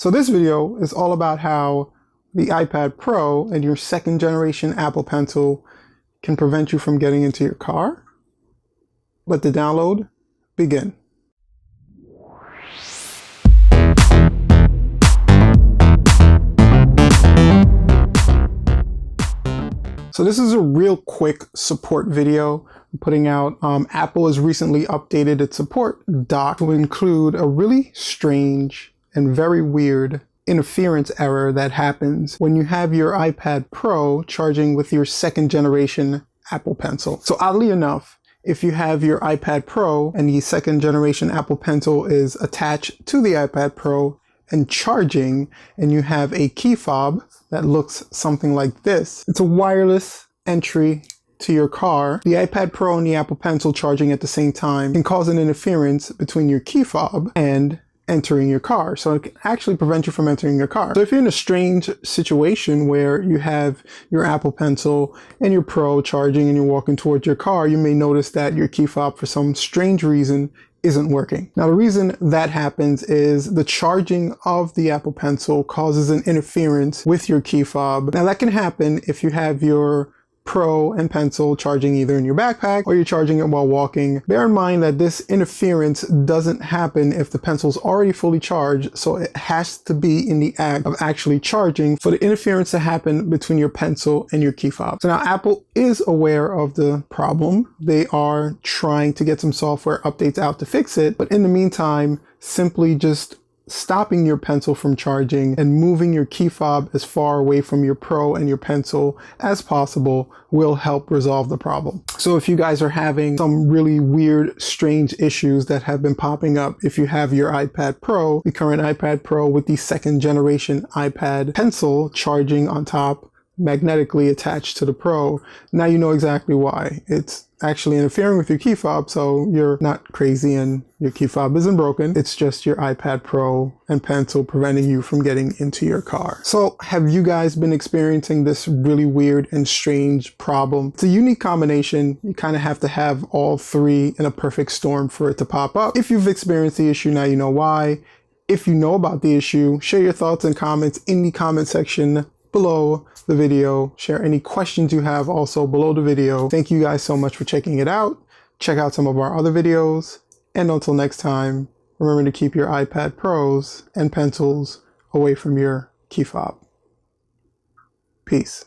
So this video is all about how the iPad Pro and your second generation Apple Pencil can prevent you from getting into your car. Let the download begin. So this is a real quick support video I'm putting out. Apple has recently updated its support doc to include a really strange and very weird interference error that happens when you have your iPad Pro charging with your second generation Apple Pencil. So oddly enough, if you have your iPad Pro and the second generation Apple Pencil is attached to the iPad Pro and charging, and you have a key fob that looks something like this, it's a wireless entry to your car. The iPad Pro and the Apple Pencil charging at the same time can cause an interference between your key fob and entering your car. So it can actually prevent you from entering your car. So if you're in a strange situation where you have your Apple Pencil and your Pro charging and you're walking towards your car, you may notice that your key fob for some strange reason isn't working. Now the reason that happens is the charging of the Apple Pencil causes an interference with your key fob. Now that can happen if you have your Pro and Pencil charging either in your backpack or you're charging it while walking. Bear in mind that this interference doesn't happen if the pencil's already fully charged, so it has to be in the act of actually charging for the interference to happen between your pencil and your key fob. So now Apple is aware of the problem. They are trying to get some software updates out to fix it, but in the meantime, simply just stopping your pencil from charging and moving your key fob as far away from your Pro and your Pencil as possible will help resolve the problem. So if you guys are having some really weird, strange issues that have been popping up, if you have your iPad Pro, the current iPad Pro with the second generation iPad Pencil charging on top, magnetically attached to the Pro, now you know exactly why. It's actually interfering with your key fob, so you're not crazy and your key fob isn't broken. It's just your iPad Pro and Pencil preventing you from getting into your car. So have you guys been experiencing this really weird and strange problem? It's a unique combination. You kind of have to have all three in a perfect storm for it to pop up. If you've experienced the issue, now you know why. If you know about the issue, share your thoughts and comments in the comment section below the video. Share any questions you have also below the video. Thank you guys so much for checking it out. Check out some of our other videos. And until next time, remember to keep your iPad Pros and Pencils away from your key fob. Peace.